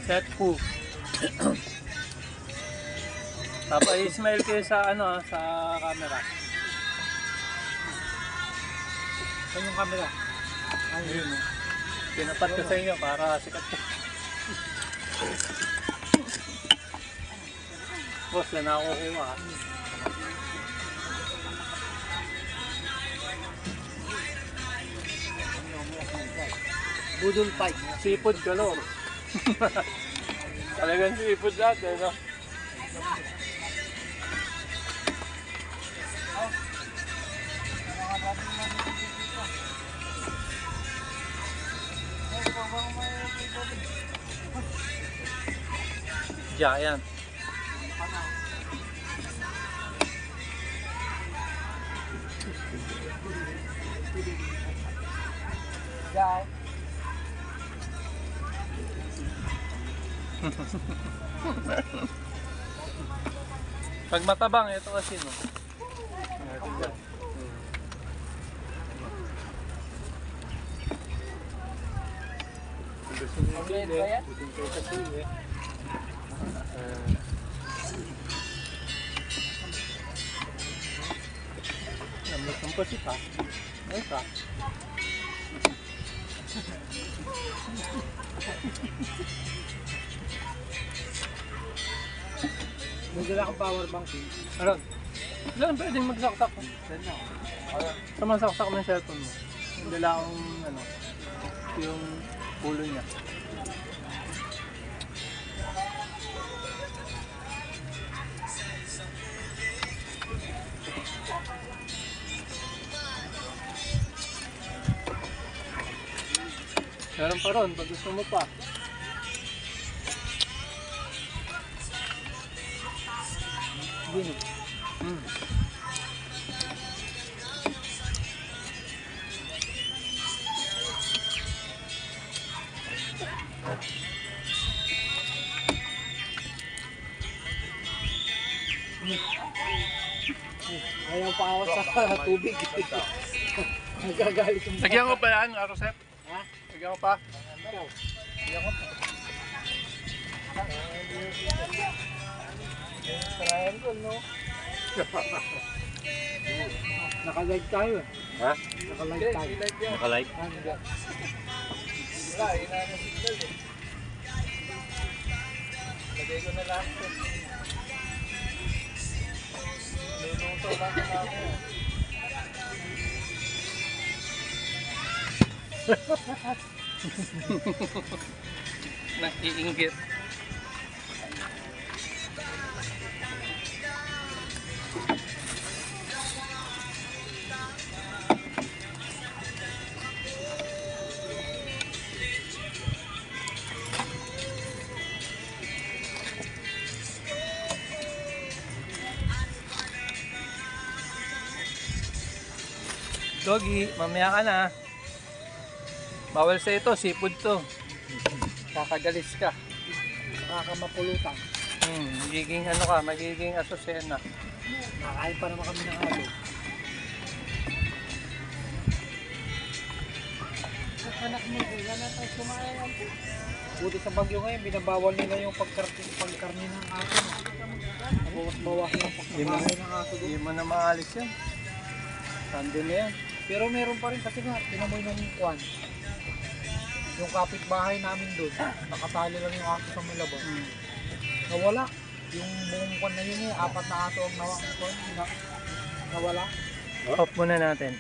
Pet poo. Tapos i-smile kayo sa ano, sa camera. Saan yung camera? Ayun. Pinapat ko sa inyo para sikat ko. Boss, na nakukuha. Budol fight. Seafood galore. Talagang seafood lahat eh, no? Giant. Giant. Pag matabang, ito kasi no. Gusto niyo Ulit ba yan? Namit ng pasit ha. Ay ka. May dala kang power bank eh. Alam. Ilan pwedeng magsaksak ko? Sama saksak mo yung cellphone mo. Yung dala akong ano, yung pulo niya. Meron pa ron, pag gusto mo pa. Gini. Ayaw pa ako sa tubig. Nagagalit yung Lagyan ko pa yan, Arosep? Ha? Lagyan ko pa? Lagyan ko pa. Triangle, no? Naka-live tayo eh. Ha? Naka-live tayo. Nakalike? Ah, hindi. Wala, yun na signal eh. Lagay ko na lang ito. Luluto lang na ako. Nag-iinggit. Doggy, mamaya ka na. Bawal sa ito, seafood to. Kakagalis ka. Nakakamapulutan. Magiging ano ka, magiging asusena. Nakain pa naman kami ng halo. Anak mo, wala na tayo kumain. Buti sa bagyo ngayon, binabawal nila yung pagkarni ng aso. Bawas-bawas yung pagkakain ng aso doon. Hindi mo na maalis yan. Sando na yan. Pero meron pa rin kasi nga, tinamoy ng kwan. Yung kapitbahay namin doon, nakatali lang yung aso sa may labas. Nawala. Yung buong kwan na yun eh, 4 na aso ang nawala. Off muna natin.